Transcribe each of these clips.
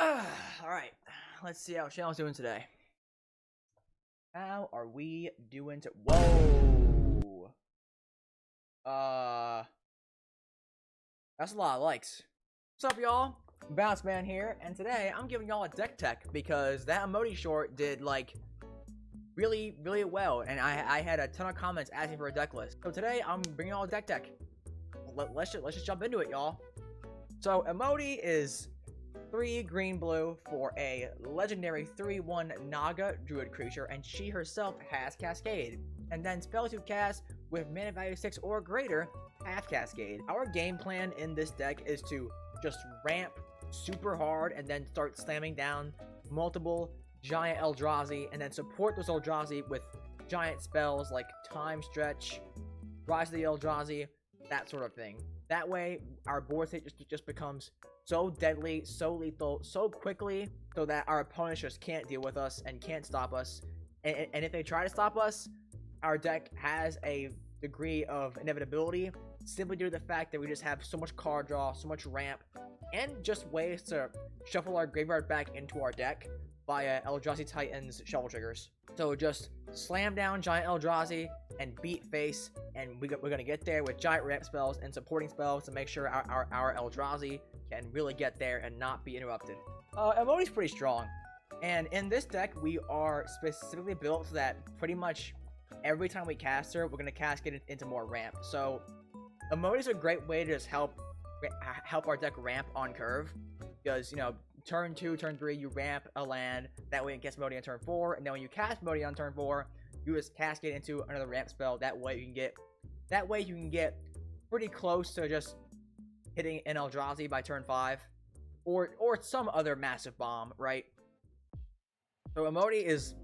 Alright, let's see how Channel's doing today. How are we doing Whoa! That's a lot of likes. What's up, y'all? Bounce Man here, and today I'm giving y'all a Decktech because that Imoti short did, like, really well, and I had a ton of comments asking for a deck list. So today, I'm bringing y'all a Decktech. Let's just jump into it, y'all. So, Imoti is 3 green-blue for a legendary 3/1 Naga Druid creature, and she herself has Cascade. And then spells you cast with mana value 6 or greater have Cascade. Our game plan in this deck is to just ramp super hard and then start slamming down multiple giant Eldrazi, and then support those Eldrazi with giant spells like Time Stretch, Rise of the Eldrazi, that sort of thing. That way, our board state just becomes so deadly, so lethal, so quickly, so that our opponents just can't deal with us and can't stop us. And if they try to stop us, our deck has a degree of inevitability, simply due to the fact that we just have so much card draw, so much ramp, and just ways to shuffle our graveyard back into our deck via Eldrazi Titans Shovel Triggers. So just slam down giant Eldrazi and beat face, and we're gonna get there with giant ramp spells and supporting spells to make sure our Eldrazi can really get there and not be interrupted. Emoti's pretty strong, and in this deck we are specifically built so that pretty much every time we cast her, we're gonna cascade it into more ramp. So Emoti's a great way to just help our deck ramp on curve, because, you know, turn 2, turn 3, you ramp a land, that way it gets Imoti on turn 4, and then when you cast Imoti on turn 4, you just cascade into another ramp spell. That way you can get pretty close to just hitting an Eldrazi by turn 5, or some other massive bomb, right? So Imoti is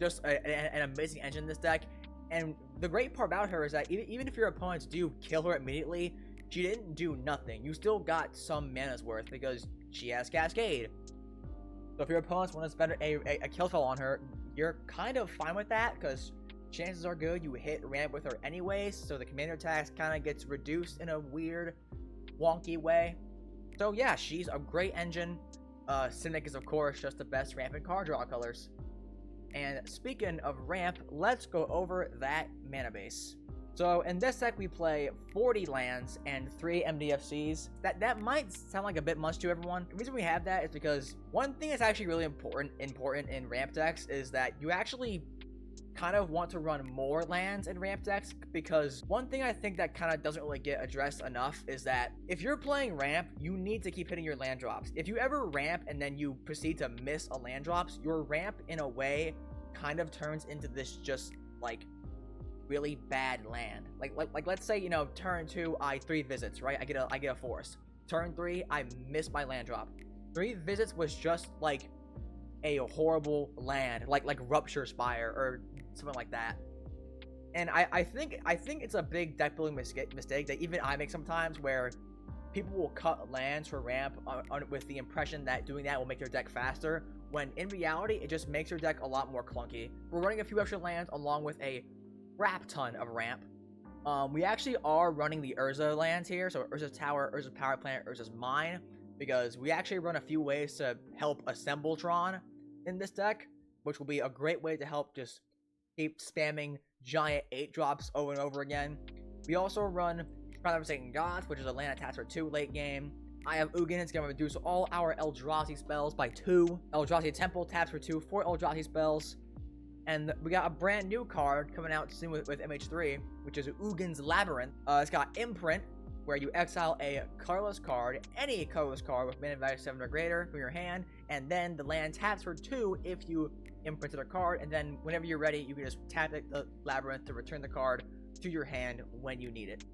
just an amazing engine in this deck, and the great part about her is that even if your opponents do kill her immediately, she didn't do nothing. You still got some mana's worth because she has Cascade. So if your opponents want to spend a kill spell on her, you're kind of fine with that, because chances are good you hit ramp with her anyways, so the commander tax kind of gets reduced in a weird, wonky way. So yeah, she's a great engine. Cynic is, of course, just the best ramp and card draw colors. And speaking of ramp, let's go over that mana base. So in this deck we play 40 lands and 3 MDFCs. That might sound like a bit much to everyone. The reason we have that is because one thing that's actually really important in ramp decks is that you actually kind of want to run more lands in ramp decks, because one thing I think that kind of doesn't really get addressed enough is that if you're playing ramp, you need to keep hitting your land drops. If you ever ramp and then you proceed to miss a land drops, your ramp in a way kind of turns into this just like really bad land. Like let's say, you know, turn 2 I 3 visits, right? I get a forest. Turn 3 I miss my land drop. 3 visits was just like a horrible land, like Rupture Spire or something like that. And I think it's a big deck building mistake that even I make sometimes, where people will cut lands for ramp with the impression that doing that will make their deck faster, when in reality it just makes your deck a lot more clunky. We're running a few extra lands along with a crap ton of ramp. We actually are running the Urza lands here, so Urza's Tower, Urza's Power Plant, Urza's Mine, because we actually run a few ways to help assemble Tron in this deck, which will be a great way to help just keep spamming giant 8 drops over and over again. We also run Crown of Forsaken Gods, which is a land attached for 2 late game. I have Ugin, it's going to reduce all our Eldrazi spells by 2. Eldrazi Temple taps for 2, 4 Eldrazi spells. And we got a brand new card coming out soon with MH3, which is Ugin's Labyrinth. It's got Imprint, where you exile a colorless card, any colorless card with mana value 7 or greater from your hand, and then the land taps for 2 if you imprinted a card, and then whenever you're ready, you can just tap the Labyrinth to return the card to your hand when you need it.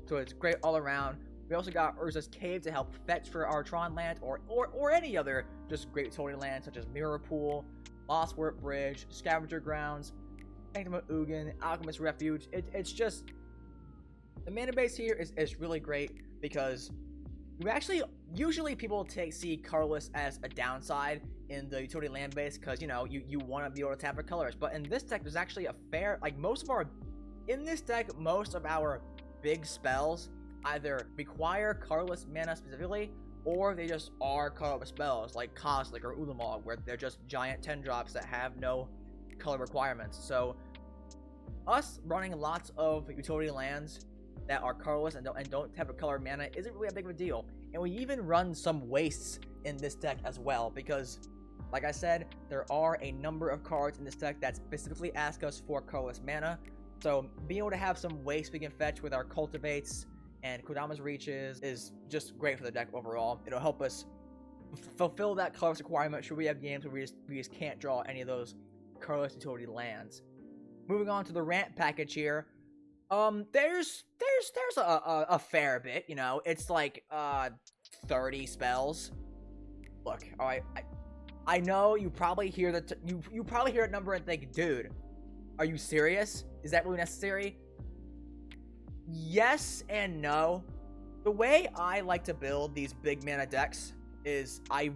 So it's great all around. We also got Urza's Cave to help fetch for our Tron land, or any other just great utility land, such as Mirror Pool, Mosswort Bridge, Scavenger Grounds, Sanctum of Ugin, Alchemist Refuge. It's just, the mana base here is really great, because you actually, usually people see colorless as a downside in the utility land base, because, you know, you want to be able to tap for colors. But in this deck, there's actually a fair, like, most of our big spells either require colorless mana specifically, or they just are colorless spells like Coslick or Ulamog, where they're just giant 10 drops that have no color requirements. So us running lots of utility lands that are colorless and don't have a color mana isn't really a big of a deal. And we even run some wastes in this deck as well, because like I said, there are a number of cards in this deck that specifically ask us for colorless mana. So being able to have some waste we can fetch with our Cultivates and Kodama's Reaches is just great for the deck overall. It'll help us fulfill that colorless requirement should we have games where we just can't draw any of those colorless utility lands. Moving on to the ramp package here. There's a fair bit, you know. It's like 30 spells. Look, alright, I know you probably hear that you probably hear that number and think, dude, are you serious? Is that really necessary? Yes and no. The way I like to build these big mana decks is I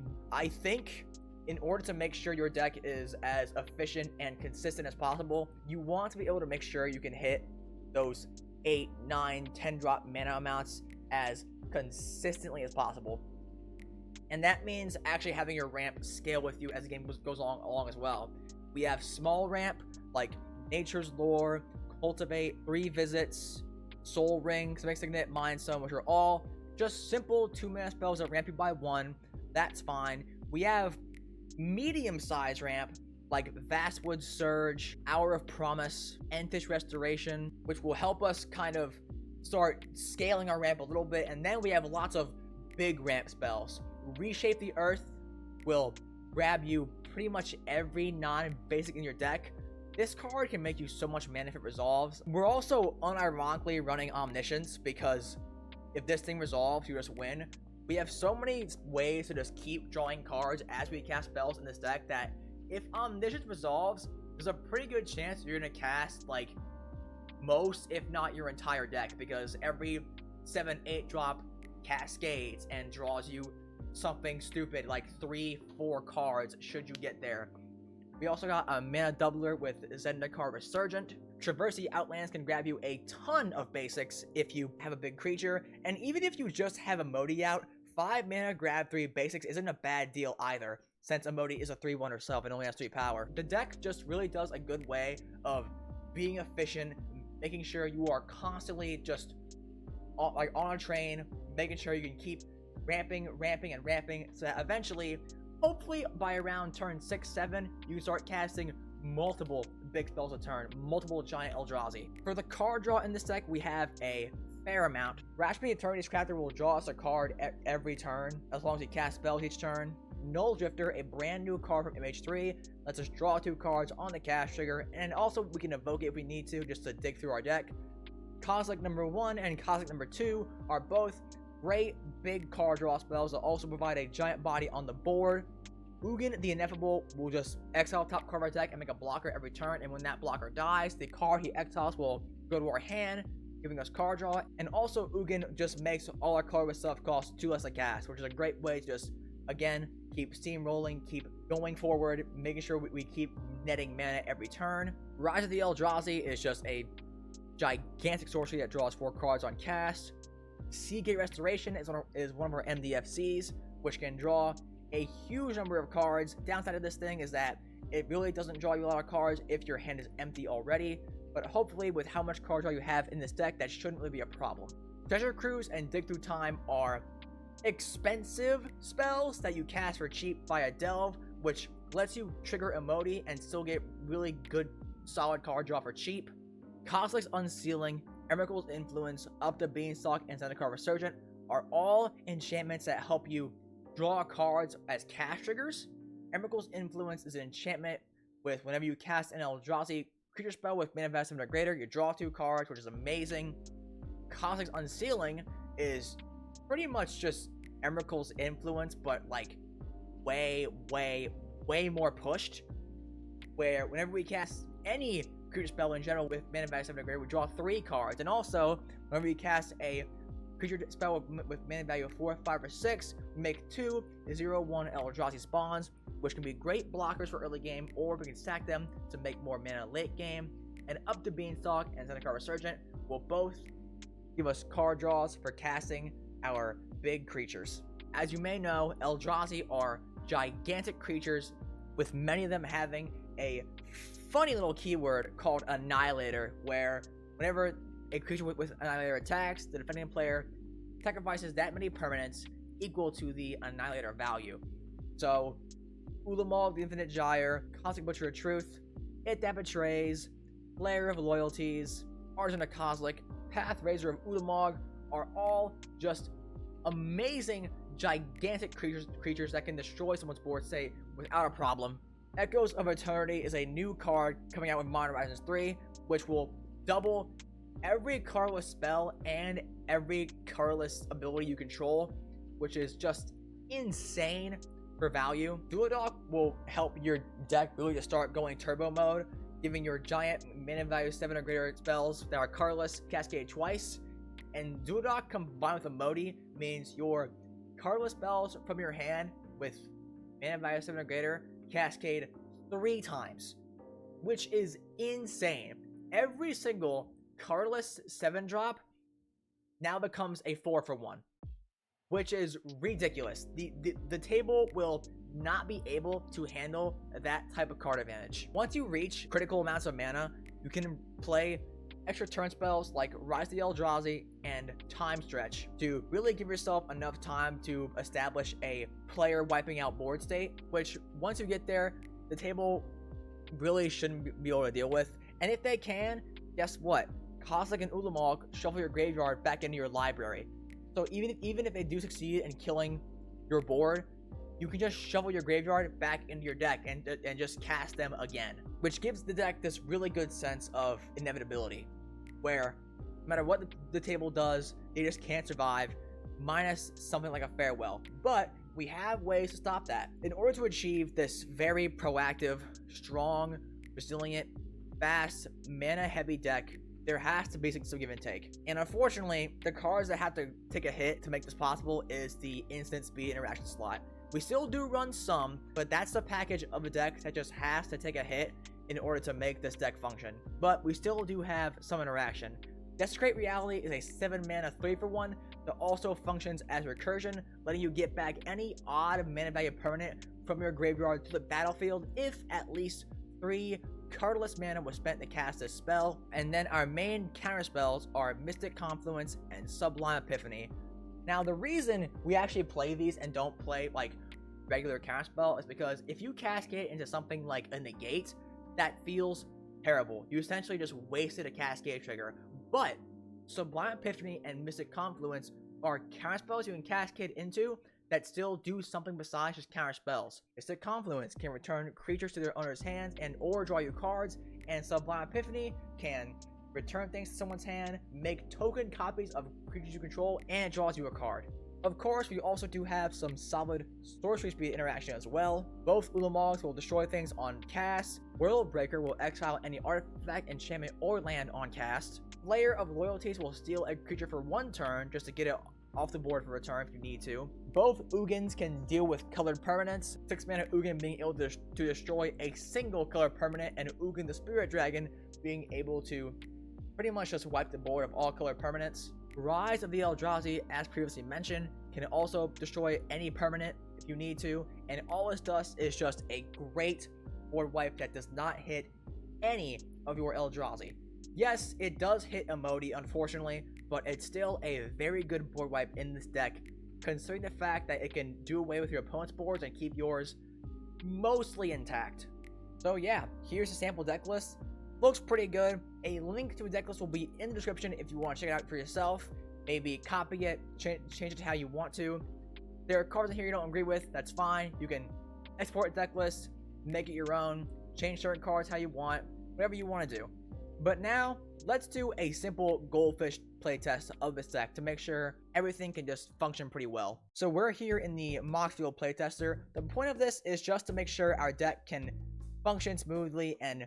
think in order to make sure your deck is as efficient and consistent as possible, you want to be able to make sure you can hit those 8, 9, 10 drop mana amounts as consistently as possible. And that means actually having your ramp scale with you as the game goes along as well. We have small ramp like Nature's Lore, Cultivate, 3 Visits, Soul Ring, Simic Signet, Mind Stone, which are all just simple 2-mana spells that ramp you by 1. That's fine. We have medium-sized ramp like Vastwood Surge, Hour of Promise, Endfish Restoration, which will help us kind of start scaling our ramp a little bit. And then we have lots of big ramp spells. Reshape the Earth will grab you pretty much every non-basic in your deck. This card can make you so much mana if it resolves. We're also unironically running Omniscience, because if this thing resolves, you just win. We have so many ways to just keep drawing cards as we cast spells in this deck that if Omniscience resolves, there's a pretty good chance you're going to cast like most, if not your entire deck, because every 7-8 drop cascades and draws you something stupid like 3-4 cards should you get there. We also got a mana doubler with Zendikar Resurgent. Traverse the Outlands can grab you a ton of basics if you have a big creature, and even if you just have Imoti out, 5 mana grab 3 basics isn't a bad deal either, since Imoti is a 3/1 herself and only has 3 power. The deck just really does a good way of being efficient, making sure you are constantly just on a train, making sure you can keep ramping, so that eventually, hopefully by around turn 6-7, you start casting multiple big spells a turn, multiple giant Eldrazi. For the card draw in this deck, we have a fair amount. Rashmi Eternity's Crafter will draw us a card every turn, as long as he casts spells each turn. Null Drifter, a brand new card from MH3, lets us draw 2 cards on the cast trigger, and also we can evoke it if we need to, just to dig through our deck. Coslick number 1 and Coslick number 2 are both great big card draw spells that also provide a giant body on the board. Ugin the Ineffable will just exile top card of our deck and make a blocker every turn, and when that blocker dies, the card he exiles will go to our hand, giving us card draw. And also Ugin just makes all our colorless stuff cost 2 less a cast, which is a great way to just, again, keep steamrolling, keep going forward, making sure we keep netting mana every turn. Rise of the Eldrazi is just a gigantic sorcery that draws 4 cards on cast. Seagate Restoration is one of our MDFCs, which can draw a huge number of cards. Downside of this thing is that it really doesn't draw you a lot of cards if your hand is empty already, but hopefully with how much card draw you have in this deck, that shouldn't really be a problem. Treasure Cruise and Dig Through Time are expensive spells that you cast for cheap via Delve, which lets you trigger Imoti and still get really good solid card draw for cheap. Coslick's Unsealing, Emrakul's Influence, Up the Beanstalk, and Zendikar Resurgent are all enchantments that help you draw cards as cast triggers. Emrakul's Influence is an enchantment with whenever you cast an Eldrazi creature spell with mana value 7 or greater, you draw 2 cards, which is amazing. Coslick's Unsealing is pretty much just Emrakul's Influence, but like way more pushed, where whenever we cast any creature spell in general with mana value 7 or greater, we draw 3 cards. And also, whenever we cast a creature spell with mana value of 4, 5, or 6, we make 2 0/1 Eldrazi spawns, which can be great blockers for early game, or we can stack them to make more mana late game. And Up the Beanstalk and Zendikar Resurgent will both give us card draws for casting our big creatures. as you may know, Eldrazi are gigantic creatures, with many of them having a funny little keyword called Annihilator, where whenever a creature with Annihilator attacks, the defending player sacrifices that many permanents equal to the Annihilator value. So, Ulamog, the Infinite Gyre, Cosmic Butcher of Truth, It That Betrays, Lair of Loyalties, Argent of Kozilek, Path Razor of Ulamog are all just amazing, gigantic creatures that can destroy someone's board state without a problem. Echoes of Eternity is a new card coming out with Modern Horizons 3, which will double every colorless spell and every colorless ability you control, which is just insane for value. Duodock will help your deck really to start going turbo mode, giving your giant mana value 7 or greater spells that are colorless cascade twice. And Duodock combined with Imoti means your colorless spells from your hand with mana value 7 or greater cascade 3 times, which is insane. Every single colorless 7-drop now becomes a 4-for-1, which is ridiculous. The table will not be able to handle that type of card advantage. Once you reach critical amounts of mana, you can play extra turn spells like Rise the Eldrazi and Time Stretch to really give yourself enough time to establish a player wiping out board state, which once you get there, the table really shouldn't be able to deal with. And if they can, guess what? Kozilek and Ulamog shuffle your graveyard back into your library. So even if they do succeed in killing your board, you can just shovel your graveyard back into your deck and just cast them again, which gives the deck this really good sense of inevitability, where no matter what the table does, they just can't survive, minus something like a farewell. But we have ways to stop that. In order to achieve this very proactive, strong, resilient, fast, mana-heavy deck, there has to be some give and take. And unfortunately, the cards that have to take a hit to make this possible is the instant speed interaction slot. We still do run some, but that's the package of a deck that just has to take a hit in order to make this deck function. But we still do have some interaction. Desecrate Reality is a 7-mana 3-for-1 that also functions as recursion, letting you get back any odd mana value permanent from your graveyard to the battlefield if at least 3 colorless mana was spent to cast this spell. And then our main counter spells are Mystic Confluence and Sublime Epiphany. Now, the reason we actually play these and don't play like regular counterspell is because if you cascade into something like a negate, that feels terrible. You essentially just wasted a cascade trigger. But Sublime Epiphany and Mystic Confluence are counterspells you can cascade into that still do something besides just counterspells. Mystic Confluence can return creatures to their owner's hands and or draw you cards, and Sublime Epiphany can return things to someone's hand, make token copies of creatures you control, and it draws you a card. Of course, we also do have some solid sorcery speed interaction as well. Both Ulamogs will destroy things on cast. World Breaker will exile any artifact, enchantment, or land on cast. Lair of Loyalties will steal a creature for 1 turn just to get it off the board for a turn if you need to. Both Ugins can deal with colored permanents, 6-mana Ugin being able to destroy a single color permanent, and Ugin the Spirit Dragon being able to pretty much just wipe the board of all color permanents. Rise of the Eldrazi, as previously mentioned, can also destroy any permanent if you need to, and all this does is just a great board wipe that does not hit any of your Eldrazi. Yes, it does hit Imoti, unfortunately, but it's still a very good board wipe in this deck, considering the fact that it can do away with your opponent's boards and keep yours mostly intact. So yeah, here's a sample deck list. Looks pretty good. A link to a deck list will be in the description if you want to check it out for yourself. Maybe copy it, change it to how you want to. There are cards in here you don't agree with, that's fine. You can export a deck list, make it your own, change certain cards how you want, whatever you want to do. But now, let's do a simple Goldfish playtest of this deck to make sure everything can just function pretty well. So we're here in the Moxfield playtester. The point of this is just to make sure our deck can function smoothly and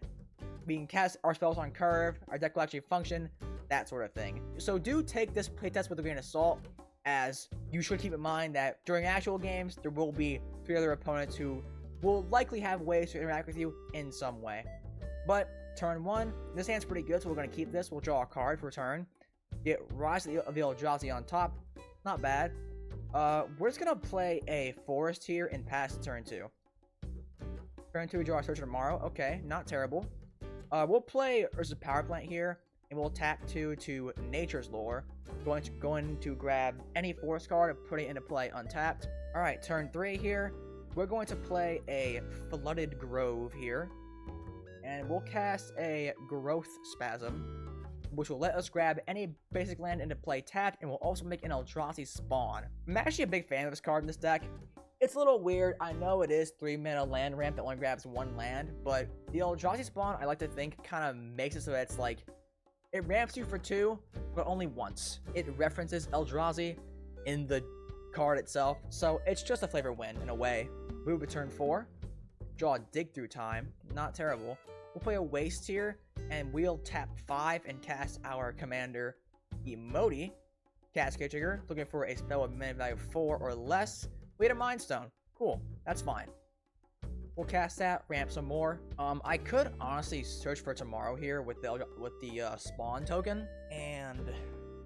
we can cast our spells on curve, our deck will actually function, that sort of thing. So do take this playtest with a grain of salt, as you should keep in mind that during actual games, there will be 3 other opponents who will likely have ways to interact with you in some way. But turn 1, this hand's pretty good, so we're going to keep this. We'll draw a card for turn. Get Rise of the Eldrazi on top, not bad. We're just gonna play a forest here and pass turn 2. Turn 2, we draw our Searcher tomorrow. Okay, not terrible. We'll play Urza's Power Plant here, and we'll tap 2 to Nature's Lore. Going to grab any forest card and put it into play untapped. Alright, turn 3 here. We're going to play a Flooded Grove here. And we'll cast a Growth Spasm, which will let us grab any basic land into play tapped, and will also make an Eldrazi spawn. I'm actually a big fan of this card in this deck. It's a little weird. I know it is 3-mana land ramp that only grabs 1 land, but the Eldrazi spawn, I like to think, kind of makes it so that it's like, it ramps you for 2, but only once. It references Eldrazi in the card itself, so it's just a flavor win in a way. Move to turn 4, draw a Dig Through Time, not terrible. We'll play a Waste here, and we'll tap 5 and cast our commander, Imoti. Cascade trigger, looking for a spell with mana value 4 or less. We had a Mind Stone. Cool, that's fine. We'll cast that, ramp some more. I could honestly search for tomorrow here with the spawn token, and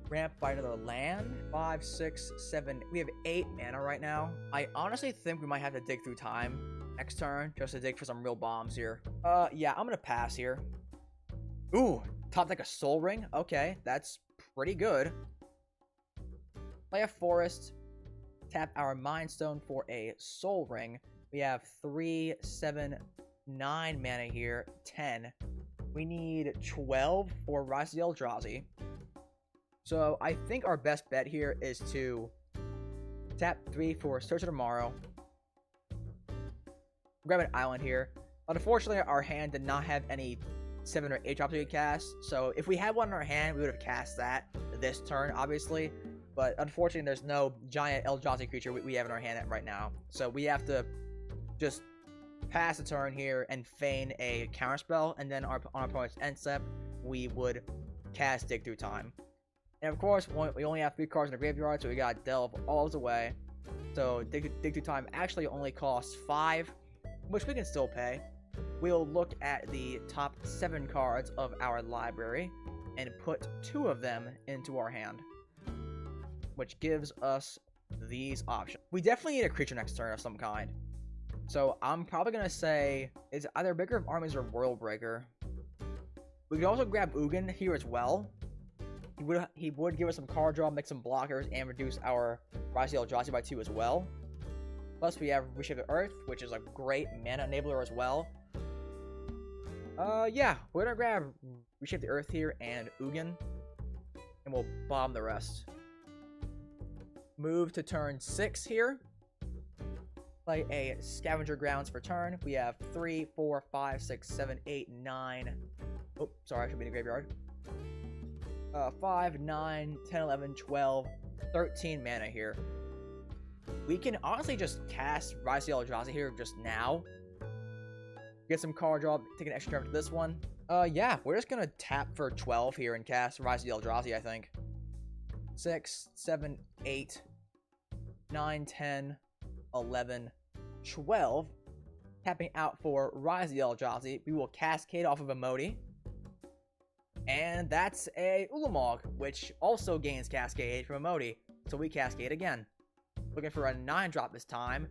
ramp by another land. 5, 6, 7. We have 8 mana right now. I honestly think we might have to dig through time next turn just to dig for some real bombs here. Yeah, I'm gonna pass here. Ooh, top deck a Soul Ring. Okay, that's pretty good. Play a forest. Tap our Mind Stone for a Soul Ring. We have 3, 7, 9 mana here. 10. We need 12 for Rise of the Eldrazi. So I think our best bet here is to tap 3 for Search of Tomorrow. Grab an island here. Unfortunately, our hand did not have any 7 or 8 drops we could cast. So if we had one in our hand, we would have cast that this turn, obviously. But unfortunately, there's no giant Eldrazi creature we have in our hand right now. So we have to just pass the turn here and feign a counterspell. And then on our opponent's end step, we would cast Dig Through Time. And of course, we only have 3 cards in the graveyard, so we got Delve all the way. So Dig Through Time actually only costs 5, which we can still pay. We'll look at the top 7 cards of our library and put 2 of them into our hand, which gives us these options. We definitely need a creature next turn of some kind. So I'm probably going to say it's either Breaker of Armies or World Breaker. We could also grab Ugin here as well. He would give us some card draw, make some blockers, and reduce our Rise of the Eldrazi by 2 as well. Plus we have Reshape the Earth, which is a great mana enabler as well. Yeah, we're going to grab Reshape the Earth here and Ugin, and we'll bomb the rest. Move to turn 6 here. Play a Scavenger Grounds for turn. We have 3, 4, 5, 6, 7, 8, 9. Oh, sorry, I should be in the graveyard. 5, 9, 10, 11, 12, 13 mana here. We can honestly just cast Rise of the Eldrazi here just now. Get some card draw, take an extra turn for this one. Yeah, we're just gonna tap for 12 here and cast Rise of the Eldrazi, I think. 6, 7, 8, 9, 10, 11, 12. Tapping out for Rise of the Eldrazi. We will Cascade off of Imoti. And that's a Ulamog, which also gains Cascade from Imoti. So we Cascade again. Looking for a 9-drop this time.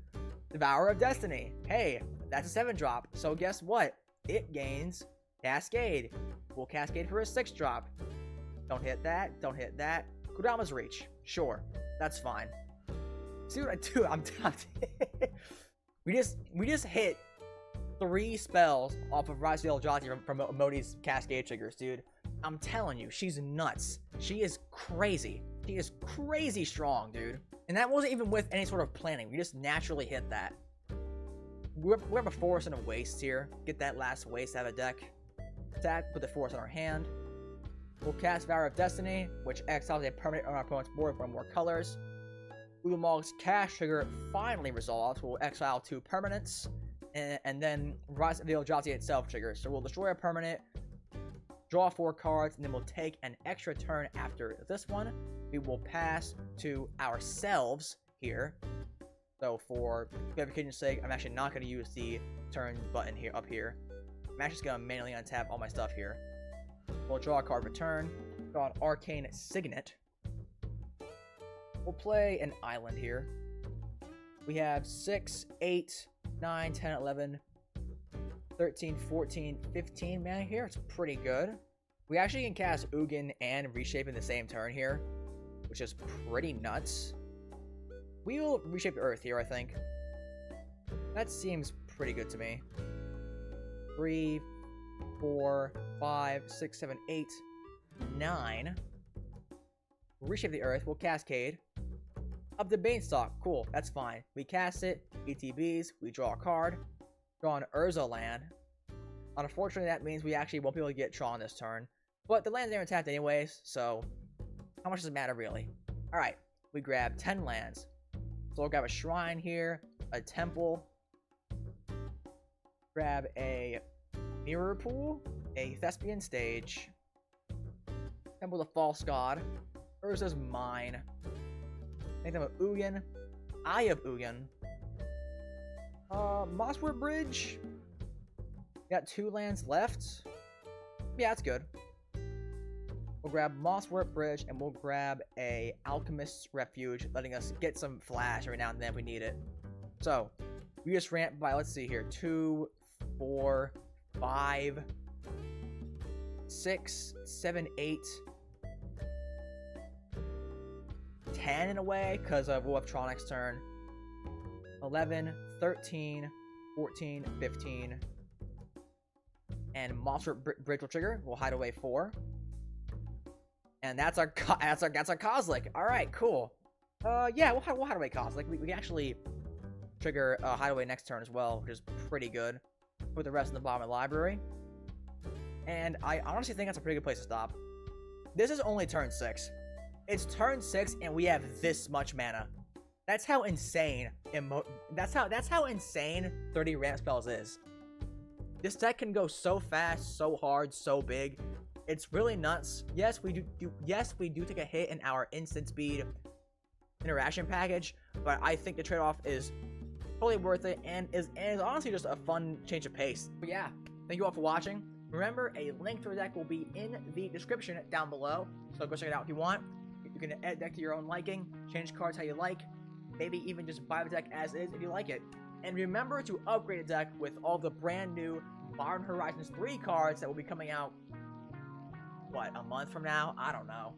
Devourer of Destiny. Hey, that's a 7-drop. So guess what? It gains Cascade. We'll Cascade for a 6-drop. Don't hit that. Don't hit that. Kodama's Reach. Sure. That's fine. See what I do? we just hit 3 spells off of Rise of the Eldrazi from Emoti's Cascade triggers, dude. I'm telling you, she's nuts. She is crazy. She is crazy strong, dude. And that wasn't even with any sort of planning. We just naturally hit that. We have a Forest and a Waste here. Get that last Waste out of the deck. Attack, put the Forest on our hand. We'll cast Devourer of Destiny, which exiles a permanent on our opponent's board for more colors. Ulamog's Cash trigger finally resolves. We'll exile 2 permanents. And then Rise of the Eldrazi itself triggers. So we'll destroy a permanent, draw 4 cards, and then we'll take an extra turn after this one. We will pass to ourselves here. So for clarification's sake, I'm actually not going to use the turn button here up here. I'm actually just going to manually untap all my stuff here. We'll draw a card for turn. Draw an Arcane Signet. we'll play an island here. We have 6, 8, 9, 10, 11, 13, 14, 15 mana here. It's pretty good. We actually can cast Ugin and Reshape in the same turn here, which is pretty nuts. We will Reshape the Earth here, I think. That seems pretty good to me. 3, 4, 5, 6, 7, 8, 9. Reshape the Earth. We'll Cascade. Up the Beanstalk. Cool. That's fine. We cast it. ETBs. We draw a card. Draw an Urza land. Unfortunately, that means we actually won't be able to get Tron this turn. But the lands are tapped anyways, so how much does it matter, really? Alright. We grab 10 lands. So we'll grab a Shrine here. A Temple. Grab a Mirror Pool. A Thespian Stage. Temple the False God. Urza's mine. Make them of Ugin. Eye of Ugin. Mosswort Bridge. Got 2 lands left. Yeah, that's good. We'll grab Mosswort Bridge and we'll grab a Alchemist's Refuge, letting us get some flash every now and then if we need it. So, we just ran by, let's see here, 2, 4, 5, 6, 7, 8, 10 in a way, because we'll have Tron next turn. 11, 13, 14, 15. And Monster Bridge will trigger. We'll hide away 4. And that's our Kozilek. Alright, cool. Yeah, we'll hide away Kozilek. We can actually trigger Hideaway next turn as well, which is pretty good. Put the rest in the bottom of the library. And I honestly think that's a pretty good place to stop. This is only turn 6. It's turn 6 and we have this much mana. That's how insane that's how insane 30 ramp spells is. This deck can go so fast, so hard, so big. It's really nuts. Yes, we do take a hit in our instant speed interaction package, but I think the trade-off is totally worth it and is honestly just a fun change of pace. But yeah, thank you all for watching. Remember, a link to the deck will be in the description down below, so go check it out if you want. You can edit deck to your own liking, change cards how you like, maybe even just buy the deck as is if you like it. And remember to upgrade the deck with all the brand new Modern Horizons 3 cards that will be coming out, what, a month from now? I don't know.